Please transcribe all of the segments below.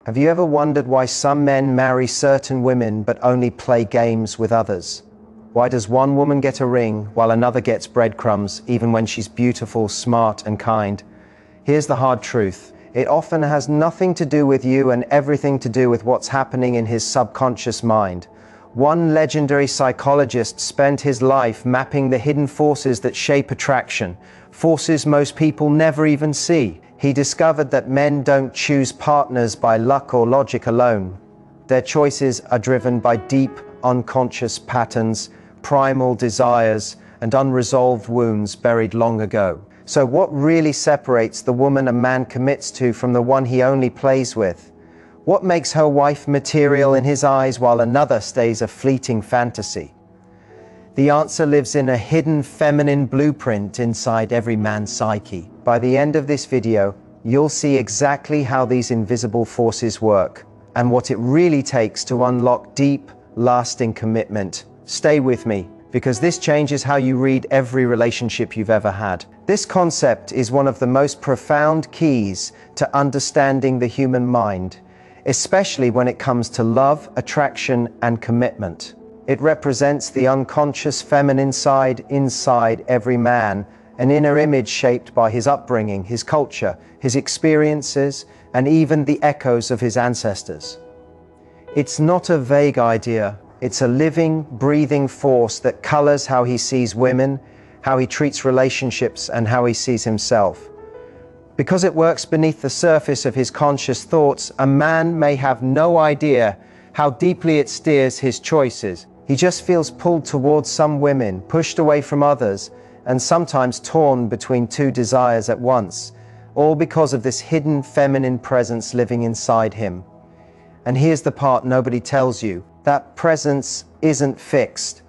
Have you ever wondered why some men marry certain women but only play games with others? Why does one woman get a ring while another gets breadcrumbs even when she's beautiful, smart, and kind? Here's the hard truth. It often has nothing to do with you and everything to do with what's happening in his subconscious mind. One legendary psychologist spent his life mapping the hidden forces that shape attraction, forces most people never even see. He discovered that men don't choose partners by luck or logic alone. Their choices are driven by deep, unconscious patterns, primal desires, and unresolved wounds buried long ago. So what really separates the woman a man commits to from the one he only plays with? What makes her wife material in his eyes while another stays a fleeting fantasy? The answer lives in a hidden feminine blueprint inside every man's psyche. By the end of this video, you'll see exactly how these invisible forces work and what it really takes to unlock deep, lasting commitment. Stay with me, because this changes how you read every relationship you've ever had. This concept is one of the most profound keys to understanding the human mind, especially when it comes to love, attraction, and commitment. It represents the unconscious feminine side inside every man, an inner image shaped by his upbringing, his culture, his experiences, and even the echoes of his ancestors. It's not a vague idea. It's a living, breathing force that colors how he sees women, how he treats relationships, and how he sees himself. Because it works beneath the surface of his conscious thoughts, a man may have no idea how deeply it steers his choices. He just feels pulled towards some women, pushed away from others, and sometimes torn between two desires at once, all because of this hidden feminine presence living inside him. And here's the part nobody tells you. That presence isn't fixed.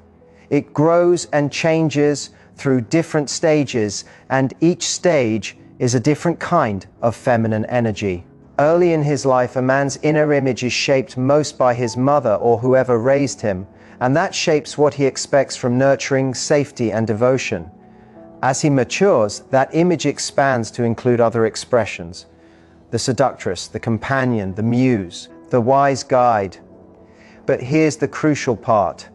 It grows and changes through different stages, and each stage is a different kind of feminine energy. Early in his life, a man's inner image is shaped most by his mother or whoever raised him, and that shapes what he expects from nurturing, safety, and devotion. As he matures, that image expands to include other expressions: the seductress, the companion, the muse, the wise guide. But here's the crucial part.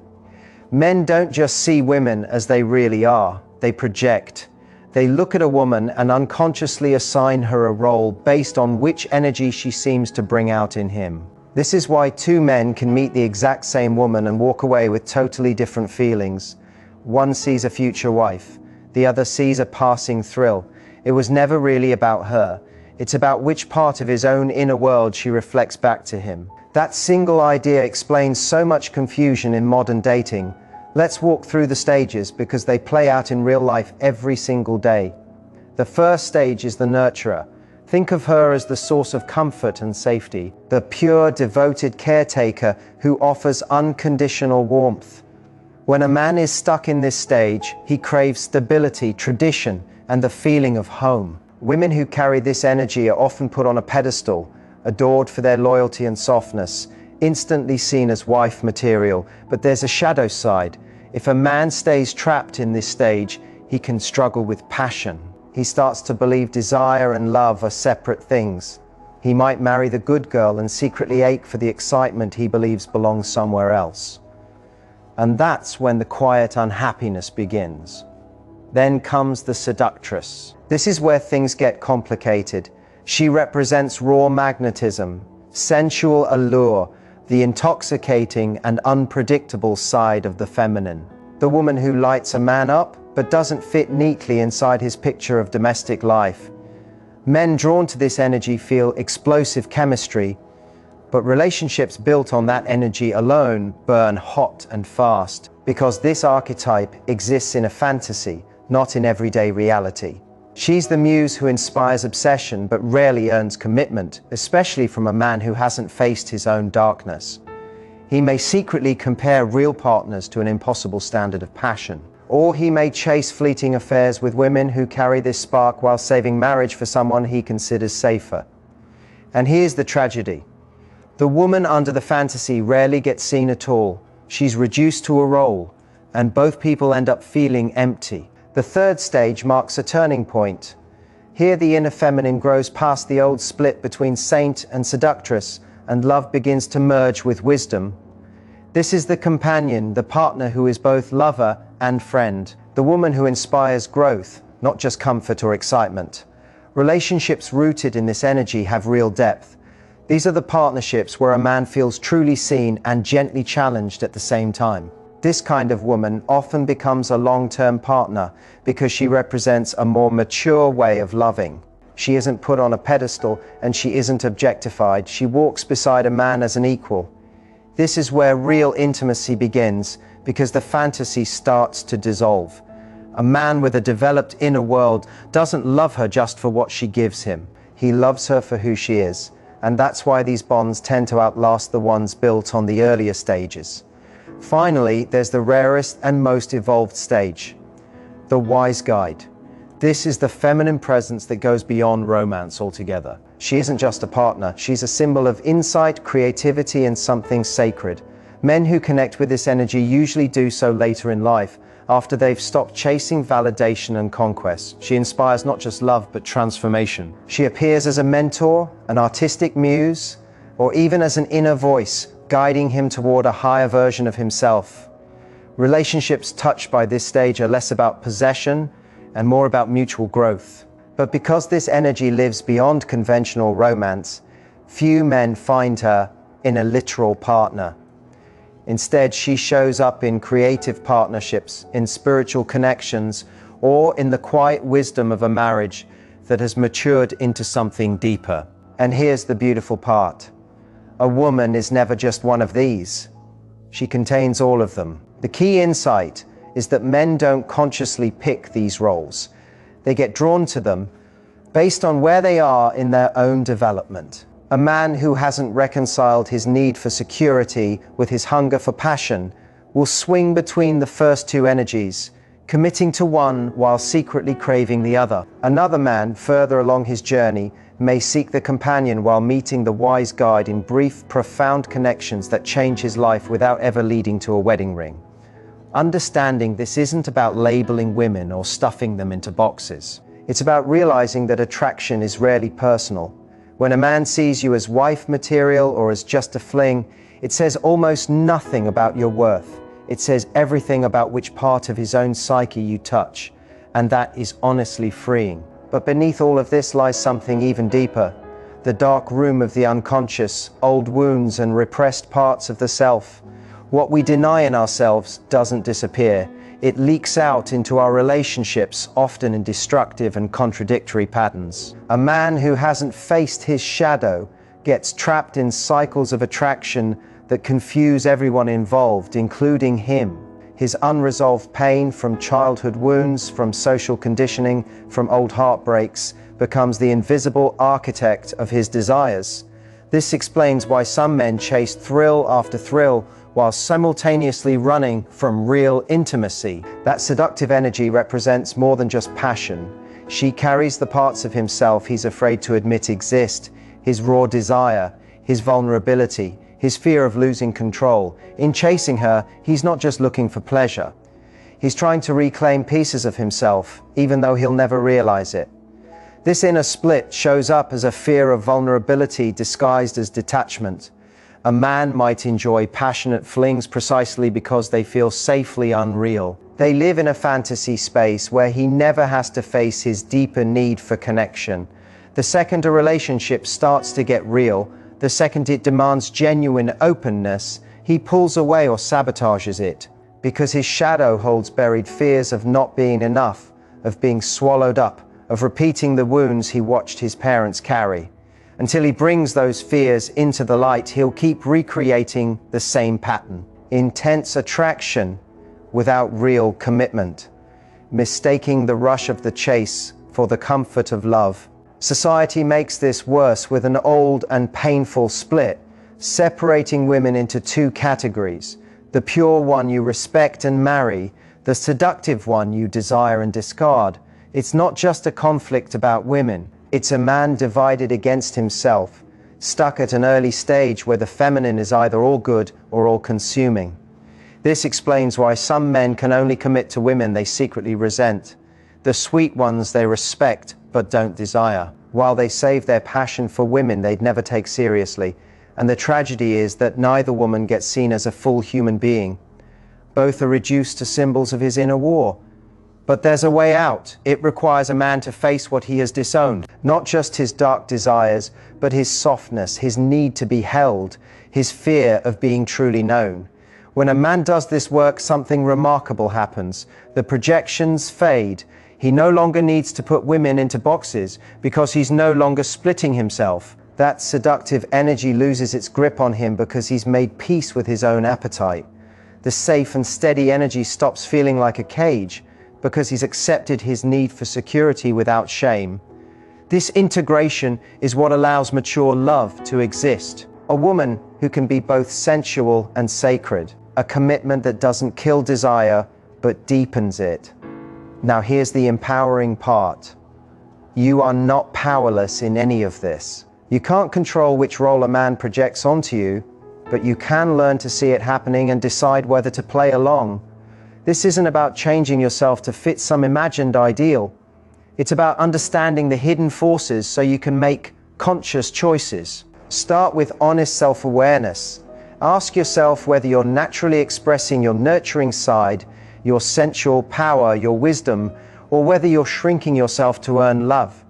Men don't just see women as they really are, they project. They look at a woman and unconsciously assign her a role based on which energy she seems to bring out in him. This is why two men can meet the exact same woman and walk away with totally different feelings. One sees a future wife, the other sees a passing thrill. It was never really about her. It's about which part of his own inner world she reflects back to him. That single idea explains so much confusion in modern dating. Let's walk through the stages because they play out in real life every single day. The first stage is the nurturer. Think of her as the source of comfort and safety, the pure, devoted caretaker who offers unconditional warmth. When a man is stuck in this stage, he craves stability, tradition, and the feeling of home. Women who carry this energy are often put on a pedestal, adored for their loyalty and softness, instantly seen as wife material. But there's a shadow side. If a man stays trapped in this stage, he can struggle with passion. He starts to believe desire and love are separate things. He might marry the good girl and secretly ache for the excitement he believes belongs somewhere else. And that's when the quiet unhappiness begins. Then comes the seductress. This is where things get complicated. She represents raw magnetism, sensual allure, the intoxicating and unpredictable side of the feminine. The woman who lights a man up but doesn't fit neatly inside his picture of domestic life. Men drawn to this energy feel explosive chemistry, but relationships built on that energy alone burn hot and fast, because this archetype exists in a fantasy, not in everyday reality. She's the muse who inspires obsession but rarely earns commitment, especially from a man who hasn't faced his own darkness. He may secretly compare real partners to an impossible standard of passion, or he may chase fleeting affairs with women who carry this spark while saving marriage for someone he considers safer. And here's the tragedy. The woman under the fantasy rarely gets seen at all. She's reduced to a role, and both people end up feeling empty. The third stage marks a turning point. Here the inner feminine grows past the old split between saint and seductress, and love begins to merge with wisdom. This is the companion, the partner who is both lover and friend, the woman who inspires growth, not just comfort or excitement. Relationships rooted in this energy have real depth. These are the partnerships where a man feels truly seen and gently challenged at the same time. This kind of woman often becomes a long-term partner because she represents a more mature way of loving. She isn't put on a pedestal and she isn't objectified. She walks beside a man as an equal. This is where real intimacy begins because the fantasy starts to dissolve. A man with a developed inner world doesn't love her just for what she gives him. He loves her for who she is. And that's why these bonds tend to outlast the ones built on the earlier stages. Finally, there's the rarest and most evolved stage, the wise guide. This is the feminine presence that goes beyond romance altogether. She isn't just a partner, she's a symbol of insight, creativity, and something sacred. Men who connect with this energy usually do so later in life, after they've stopped chasing validation and conquest. She inspires not just love, but transformation. She appears as a mentor, an artistic muse, or even as an inner voice, guiding him toward a higher version of himself. Relationships touched by this stage are less about possession and more about mutual growth. But because this energy lives beyond conventional romance, few men find her in a literal partner. Instead, she shows up in creative partnerships, in spiritual connections, or in the quiet wisdom of a marriage that has matured into something deeper. And here's the beautiful part. A woman is never just one of these. She contains all of them. The key insight is that men don't consciously pick these roles. They get drawn to them based on where they are in their own development. A man who hasn't reconciled his need for security with his hunger for passion will swing between the first two energies, committing to one while secretly craving the other. Another man, further along his journey, may seek the companion while meeting the wise guide in brief, profound connections that change his life without ever leading to a wedding ring. Understanding this isn't about labeling women or stuffing them into boxes. It's about realizing that attraction is rarely personal. When a man sees you as wife material or as just a fling, it says almost nothing about your worth. It says everything about which part of his own psyche you touch, and that is honestly freeing. But beneath all of this lies something even deeper, the dark room of the unconscious, old wounds and repressed parts of the self. What we deny in ourselves doesn't disappear. It leaks out into our relationships, often in destructive and contradictory patterns. A man who hasn't faced his shadow gets trapped in cycles of attraction that confuse everyone involved, including him. His unresolved pain from childhood wounds, from social conditioning, from old heartbreaks, becomes the invisible architect of his desires. This explains why some men chase thrill after thrill while simultaneously running from real intimacy. That seductive energy represents more than just passion. She carries the parts of himself he's afraid to admit exist, his raw desire, his vulnerability, his fear of losing control. In chasing her, he's not just looking for pleasure. He's trying to reclaim pieces of himself, even though he'll never realize it. This inner split shows up as a fear of vulnerability disguised as detachment. A man might enjoy passionate flings precisely because they feel safely unreal. They live in a fantasy space where he never has to face his deeper need for connection. The second a relationship starts to get real, the second it demands genuine openness, he pulls away or sabotages it, because his shadow holds buried fears of not being enough, of being swallowed up, of repeating the wounds he watched his parents carry. Until he brings those fears into the light, he'll keep recreating the same pattern. Intense attraction without real commitment, mistaking the rush of the chase for the comfort of love. Society makes this worse with an old and painful split, separating women into two categories: the pure one you respect and marry, the seductive one you desire and discard. It's not just a conflict about women. It's a man divided against himself, stuck at an early stage where the feminine is either all good or all consuming. This explains why some men can only commit to women they secretly resent, the sweet ones they respect but don't desire, while they save their passion for women they'd never take seriously. And the tragedy is that neither woman gets seen as a full human being. Both are reduced to symbols of his inner war. But there's a way out. It requires a man to face what he has disowned. Not just his dark desires, but his softness, his need to be held, his fear of being truly known. When a man does this work, something remarkable happens. The projections fade. He no longer needs to put women into boxes because he's no longer splitting himself. That seductive energy loses its grip on him because he's made peace with his own appetite. The safe and steady energy stops feeling like a cage because he's accepted his need for security without shame. This integration is what allows mature love to exist. A woman who can be both sensual and sacred. A commitment that doesn't kill desire, but deepens it. Now here's the empowering part. You are not powerless in any of this. You can't control which role a man projects onto you, but you can learn to see it happening and decide whether to play along. This isn't about changing yourself to fit some imagined ideal. It's about understanding the hidden forces so you can make conscious choices. Start with honest self-awareness. Ask yourself whether you're naturally expressing your nurturing side, your sensual power, your wisdom, or whether you're shrinking yourself to earn love.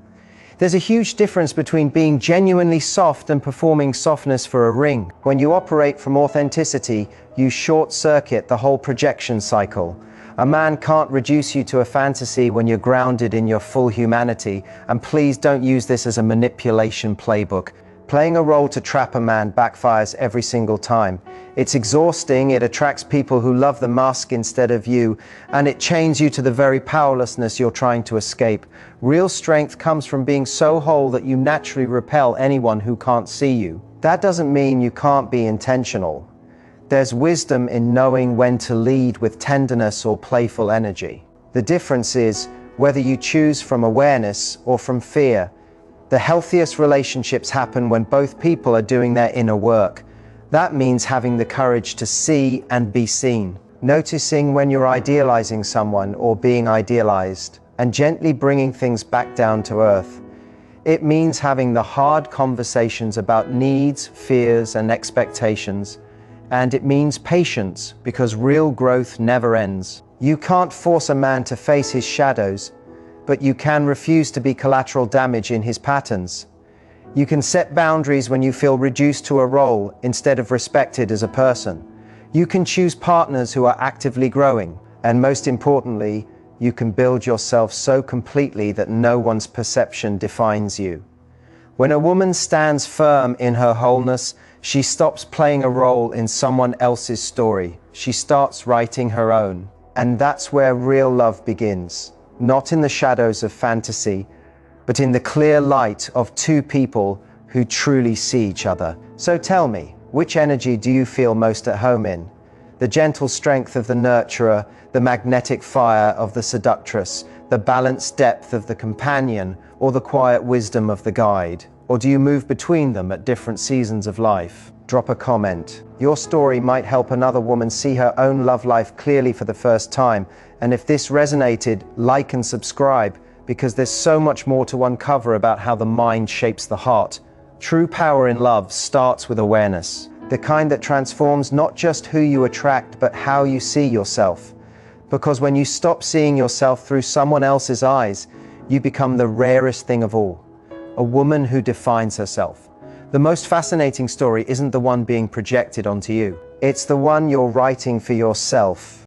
There's a huge difference between being genuinely soft and performing softness for a ring. When you operate from authenticity, you short-circuit the whole projection cycle. A man can't reduce you to a fantasy when you're grounded in your full humanity, and please don't use this as a manipulation playbook. Playing a role to trap a man backfires every single time. It's exhausting, it attracts people who love the mask instead of you, and it chains you to the very powerlessness you're trying to escape. Real strength comes from being so whole that you naturally repel anyone who can't see you. That doesn't mean you can't be intentional. There's wisdom in knowing when to lead with tenderness or playful energy. The difference is whether you choose from awareness or from fear. The healthiest relationships happen when both people are doing their inner work. That means having the courage to see and be seen, noticing when you're idealizing someone or being idealized, and gently bringing things back down to earth. It means having the hard conversations about needs, fears, and expectations. And it means patience, because real growth never ends. You can't force a man to face his shadows, but you can refuse to be collateral damage in his patterns. You can set boundaries when you feel reduced to a role instead of respected as a person. You can choose partners who are actively growing. And most importantly, you can build yourself so completely that no one's perception defines you. When a woman stands firm in her wholeness, she stops playing a role in someone else's story. She starts writing her own. And that's where real love begins. Not in the shadows of fantasy, but in the clear light of two people who truly see each other. So tell me, which energy do you feel most at home in? The gentle strength of the nurturer, the magnetic fire of the seductress, the balanced depth of the companion, or the quiet wisdom of the guide? Or do you move between them at different seasons of life? Drop a comment. Your story might help another woman see her own love life clearly for the first time. And if this resonated, like and subscribe, because there's so much more to uncover about how the mind shapes the heart. True power in love starts with awareness, the kind that transforms not just who you attract, but how you see yourself. Because when you stop seeing yourself through someone else's eyes, you become the rarest thing of all, a woman who defines herself. The most fascinating story isn't the one being projected onto you. It's the one you're writing for yourself.